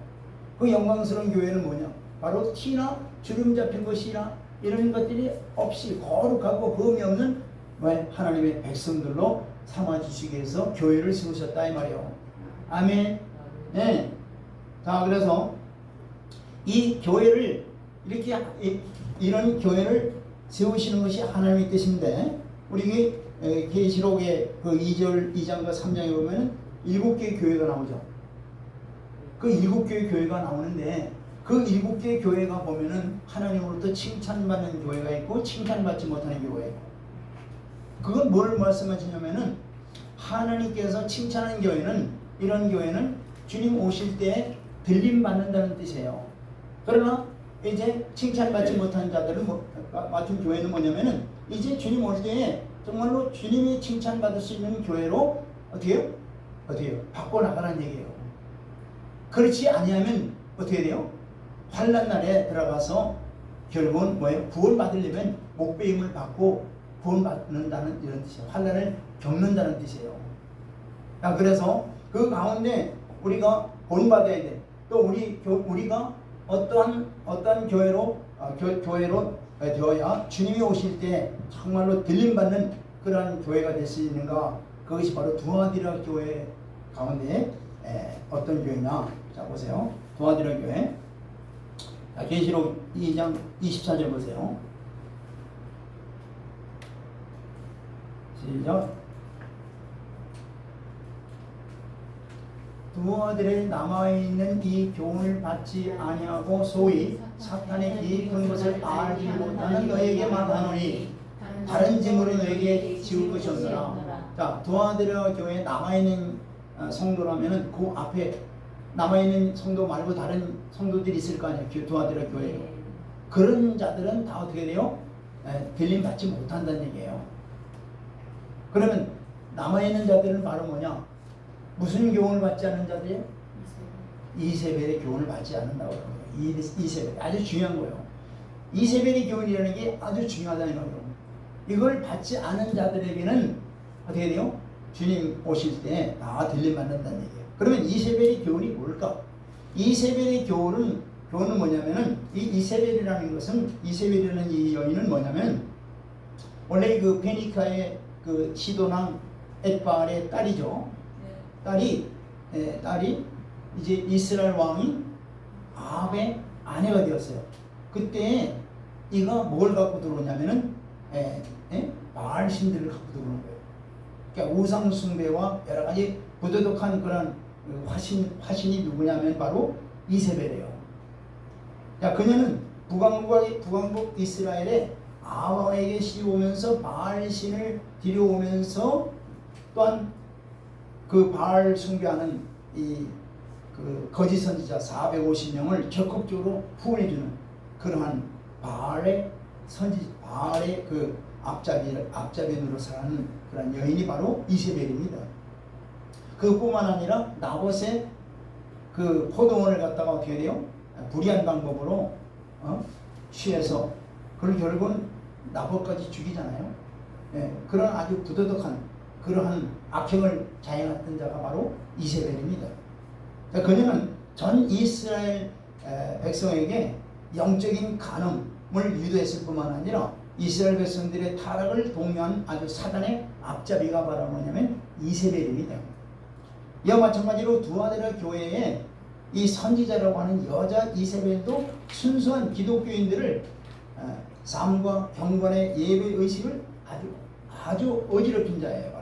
그 영광스러운 교회는 뭐냐? 바로 티나 주름 잡힌 것이나 이런 것들이 없이 거룩하고 흠이 없는 하나님의 백성들로 삼아주시기 위해서 교회를 세우셨다 이 말이에요. 아멘. 네. 자, 그래서 이 교회를 이렇게 이런 교회를 세우시는 것이 하나님의 뜻인데, 우리 계시록의 그 2장과 3장에 보면 7개의 교회가 나오죠. 그 7개의 교회가 나오는데, 그 7개의 교회가 보면은 하나님으로부터 칭찬받는 교회가 있고 칭찬받지 못하는 교회가 있고, 그건 뭘 말씀하시냐면은 하나님께서 칭찬하는 교회는, 이런 교회는 주님 오실 때 들림 받는다는 뜻이에요. 그러나 이제 칭찬받지 못한 자들은 맡은 교회는 뭐냐면은 이제 주님 올 때에 정말로 주님이 칭찬받을 수 있는 교회로 어떻게 해요? 바꿔나가라는 얘기예요. 그렇지 아니하면 어떻게 돼요? 환난 날에 들어가서 결국은 뭐예요? 구원받으려면 목배임을 받고 구원받는다는 이런 뜻이에요. 환난을 겪는다는 뜻이에요. 자, 그래서 그 가운데 우리가 구원받아야 돼. 또 우리가 어떠한 교회로 되어야 주님이 오실 때 정말로 들림받는 그러한 교회가 될 수 있는가? 그것이 바로 두아디라 교회 가운데 어떤 교회냐? 자, 보세요. 두아디라 교회. 자, 계시록 2장 24절 보세요. 시작. 두아들에 남아있는 이 교훈을 받지 아니하고 소위 사탄의 깊은 것을 알지 못하는 너에게만 하노니 다른 짐으로 너에게 지울 것이 없노라. 자, 두아들의 교회에 남아있는 성도라면은 그 앞에 남아있는 성도 말고 다른 성도들이 있을 거 아니에요. 두아들의 교회에. 그런 자들은 다 어떻게 돼요? 들림 받지 못한다는 얘기예요. 그러면 남아있는 자들은 바로 뭐냐? 무슨 교훈을 받지 않는 자들이에요? 이세벨의 교훈을 받지 않는다고 합니다. 이세벨. 아주 중요한 거예요. 이세벨의 교훈이라는 게 아주 중요하다는 거예요. 이걸 받지 않은 자들에게는 어떻게 돼요? 주님 오실 때 다 들림 받는다는 얘기예요. 그러면 이세벨의 교훈이 뭘까? 이세벨의 교훈은 뭐냐면은, 이 이세벨이라는 것은, 이세벨이라는 이 여인은 뭐냐면, 원래 그 페니카의 그 시도랑 엣바알의 딸이죠. 딸이 이제 이스라엘 왕인 아합의 아내가 되었어요. 그때 이가 뭘 갖고 들어오냐면은 바알 신들을 갖고 들어오는 거예요. 그러니까 우상 숭배와 여러 가지 부도덕한 그런 화신이 누구냐면 바로 이세벨이에요. 자, 그녀는 북왕국 이스라엘에 아합에게 씌우면서 바알 신을 들여오면서 또한 그 바알 숭배하는 그 거짓 선지자 450명을 적극적으로 후원해주는 그러한 바알의 그 앞잡이로 살아가는 그런 여인이 바로 이세벨입니다. 그뿐만 아니라 나봇의 그 포도원을 갖다가 어떻게 돼요? 불의한 방법으로 취해서 그걸 결국은 나봇까지 죽이잖아요. 그런 아주 부도덕한 그러한 악행을 자행했던 자가 바로 이세벨입니다. 그녀는 전 이스라엘 백성에게 영적인 간음을 유도했을 뿐만 아니라 이스라엘 백성들의 타락을 독려한 아주 사단의 앞잡이가 바로 뭐냐면 이세벨입니다. 이와 마찬가지로 두아디라 교회에 이 선지자라고 하는 여자 이세벨도 순수한 기독교인들을 삶과 경건의 예배 의식을 아주 어지럽힌 자예요.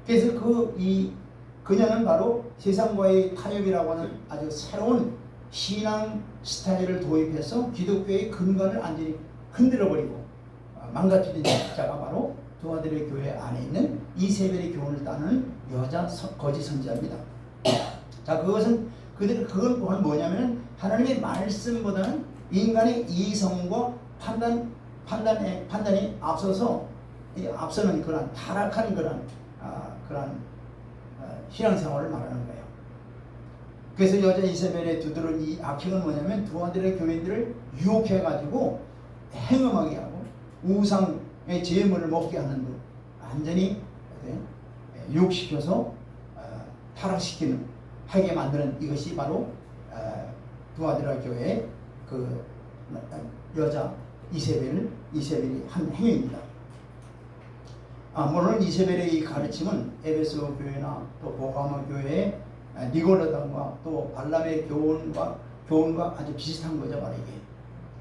그래서 그녀는 바로 세상과의 타협이라고 하는 아주 새로운 신앙 스타일을 도입해서 기독교의 근간을 완전히 흔들어버리고 망가뜨린 자가 바로 두아디라 교회 안에 있는 이세벨의 교훈을 따르는 여자 거짓 선지자입니다. 자, 그건 또한 뭐냐면 하나님의 말씀보다는 인간의 이성과 판단이 앞서는 그런 타락한 그런 신앙생활을 말하는 거예요. 그래서 여자 이세벨의 두드러진 이 악행은 뭐냐면 두아디라 교인들을 유혹해가지고 행음하게 하고 우상 제물을 먹게 하는 듯 완전히 유혹시켜서 타락시키는 하게 만드는 이것이 바로 두아디라 교회의 그 여자 이세벨이 한 행위입니다. 물론 이세벨의 이 가르침은 에베소 교회나 또 보가마 교회의 니고라당과 또 발람의 교훈과 아주 비슷한 거죠, 바로 이게.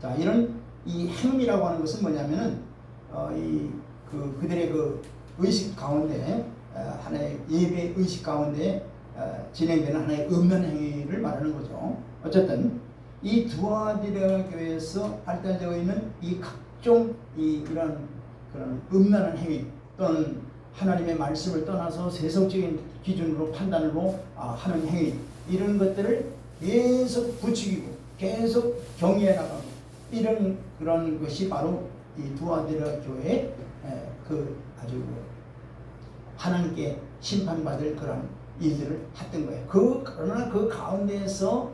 자, 이런 이 행위라고 하는 것은 뭐냐면은 그들의 그 의식 가운데 하나의 예배 의식 가운데 진행되는 하나의 음란 행위를 말하는 거죠. 어쨌든 이 두아디라 교회에서 발달되어 있는 이 각종 이런 그런 음란한 행위 또는 하나님의 말씀을 떠나서 세속적인 기준으로 판단으로 하는 행위, 이런 것들을 계속 부추기고 계속 경계해 나가고 이런 그런 것이 바로 이 두아디라 교회의 그 아주 하나님께 심판받을 그런 일들을 했던 거예요. 그러나 그 가운데에서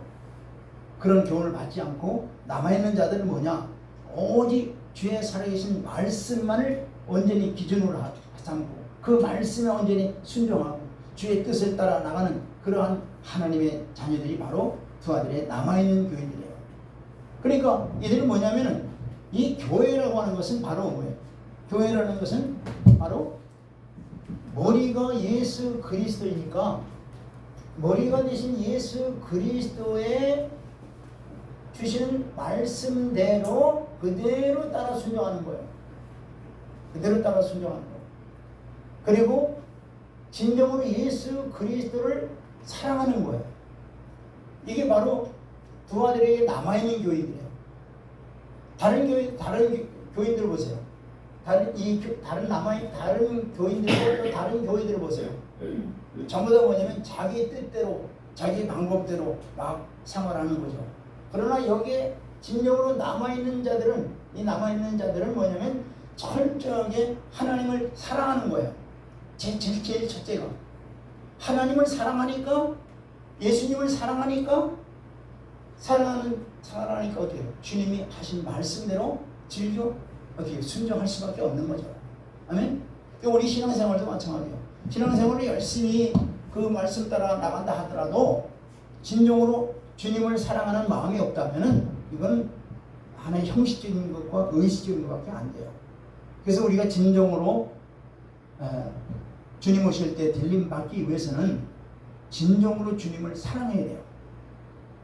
그런 교훈을 받지 않고 남아있는 자들은 뭐냐? 오직 주의 살아계신 말씀만을 온전히 기준으로 삼고 그 말씀에 온전히 순종하고 주의 뜻을 따라 나가는 그러한 하나님의 자녀들이 바로 두아들의 남아있는 교인들이에요. 그러니까 이들은 뭐냐면은 이 교회라고 하는 것은 바로 뭐예요? 교회라는 것은 바로 머리가 예수 그리스도이니까 머리가 되신 예수 그리스도의 주시는 말씀대로 그대로 따라 순종하는 거예요. 그대로 따라 순종하는 거예요. 그리고 진정으로 예수 그리스도를 사랑하는 거예요. 이게 바로 두아들에게 남아있는 교인들이에요. 다른 교인들 보세요. 다른 교인들과 또 다른 교회들을 보세요. 전부 다 뭐냐면 자기 뜻대로 자기 방법대로 막 생활하는 거죠. 그러나 여기에 진정으로 남아있는 자들은 뭐냐면 철저하게 하나님을 사랑하는 거예요. 제일 첫째가 하나님을 사랑하니까, 예수님을 사랑하니까 어떻게 해요? 주님이 하신 말씀대로 즐겨 어떻게 순종할 수밖에 없는 거죠. 아멘. 우리 신앙생활도 마찬가지예요. 신앙생활을 열심히 그 말씀 따라 나간다 하더라도 진정으로 주님을 사랑하는 마음이 없다면은 이건 하나의 형식적인 것과 의식적인 것밖에 안 돼요. 그래서 우리가 진정으로 주님 오실 때 들림 받기 위해서는 진정으로 주님을 사랑해야 돼요.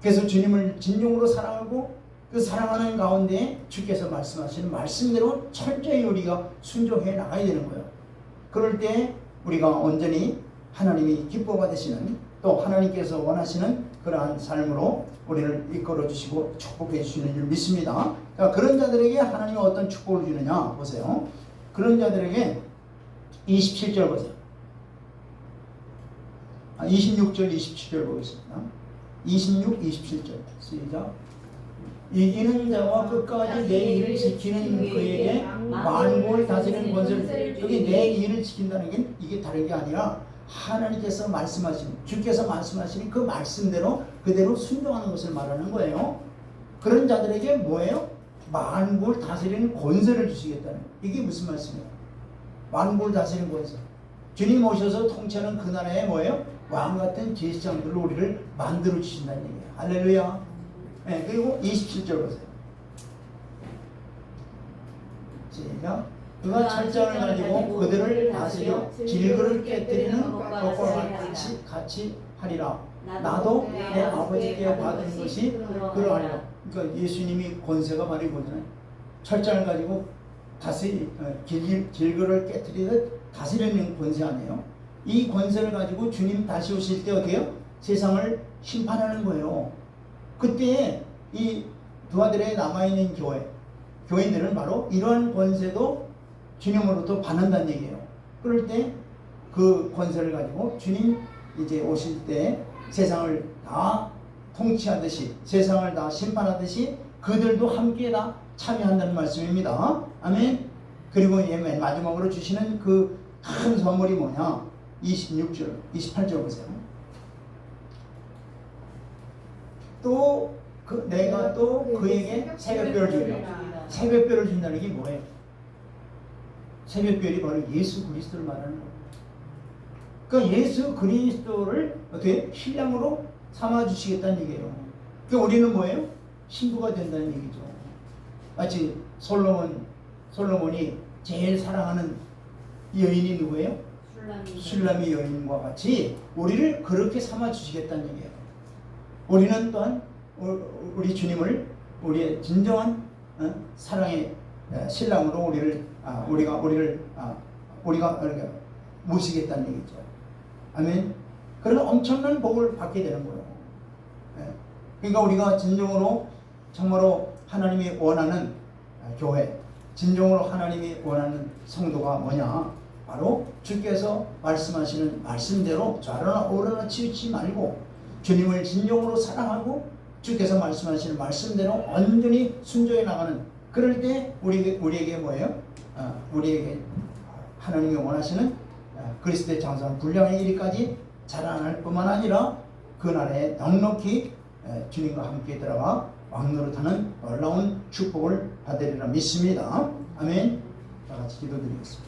그래서 주님을 진정으로 사랑하고 그 사랑하는 가운데 주께서 말씀하시는 말씀대로 철저히 우리가 순종해 나가야 되는 거예요. 그럴 때 우리가 온전히 하나님이 기뻐 받으시는, 또 하나님께서 원하시는 그러한 삶으로 우리를 이끌어 주시고 축복해 주시는 줄 믿습니다. 그러니까 그런 자들에게 하나님은 어떤 축복을 주느냐 보세요. 그런 자들에게 27절 보세요. 26절 27절 보겠습니다. 26, 27절 시작. 이기는 자와 끝까지 내 일을 지키는 그에게 만국을 다스리는 권세를. 여기 내 일을 지킨다는 게 이게 다른 게 아니라 하나님께서 말씀하신, 주께서 말씀하시는 그 말씀대로 그대로 순종하는 것을 말하는 거예요. 그런 자들에게 뭐예요? 만국을 다스리는 권세를 주시겠다는, 이게 무슨 말씀이에요? 만국을 다스리는 권세. 주님 오셔서 통치하는 그 나라에 뭐예요? 왕 같은 제사장들로 우리를 만들어 주신다는 얘기예요. 할렐루야. 네, 그리고 27절 보세요. 시작. 그가 철장을 가지고 그들을 다스려 질그를 깨뜨리는 것과 같이 하리라. 나도 내 아버지께 받은 것이 그러하리라. 그러니까 예수님이 권세가 바로 이거잖아요. 철장을 가지고 질그를 깨뜨리듯 다스리는 권세 아니에요. 이 권세를 가지고 주님 다시 오실 때 어떻게 해요? 세상을 심판하는 거예요. 그때 이 두아들에 남아있는 교인들은 바로 이러한 권세도 주님으로부터 받는다는 얘기예요. 그럴 때 그 권세를 가지고 주님 이제 오실 때 세상을 다 통치하듯이, 세상을 다 심판하듯이 그들도 함께 다 참여한다는 말씀입니다. 아멘. 그리고 맨 마지막으로 주시는 그 큰 선물이 뭐냐? 26절, 28절 보세요. 내가 또 그에게 새벽별을 주리라. 새벽별을 준다는 게 뭐예요? 새벽별이 바로 예수 그리스도를 말하는 거예요. 그러니까 예수 그리스도를 어떻게 신랑으로 삼아주시겠다는 얘기예요. 그러니까 우리는 뭐예요? 신부가 된다는 얘기죠. 마치 솔로몬이 제일 사랑하는 여인이 누구예요? 술람이 여인과 같이 우리를 그렇게 삼아주시겠다는 얘기예요. 우리는 또한 우리 주님을 우리의 진정한 사랑의 신랑으로 우리가 모시겠다는 얘기죠. 아멘. 그런 엄청난 복을 받게 되는 거예요. 그러니까 우리가 진정으로 정말로 하나님이 원하는 교회, 진정으로 하나님이 원하는 성도가 뭐냐? 바로 주께서 말씀하시는 말씀대로 좌로나 우로나 치우치지 말고 주님을 진정으로 사랑하고 주께서 말씀하시는 말씀대로 온전히 순종해 나가는, 그럴 때 우리에게 뭐예요? 우리에게 하나님이 원하시는 그리스도의 장성한 분량의 일까지 자라날 뿐만 아니라 그날에 넉넉히 주님과 함께 들어가 왕노릇하는 놀라운 축복을 받으리라 믿습니다. 아멘. 다 같이 기도드리겠습니다.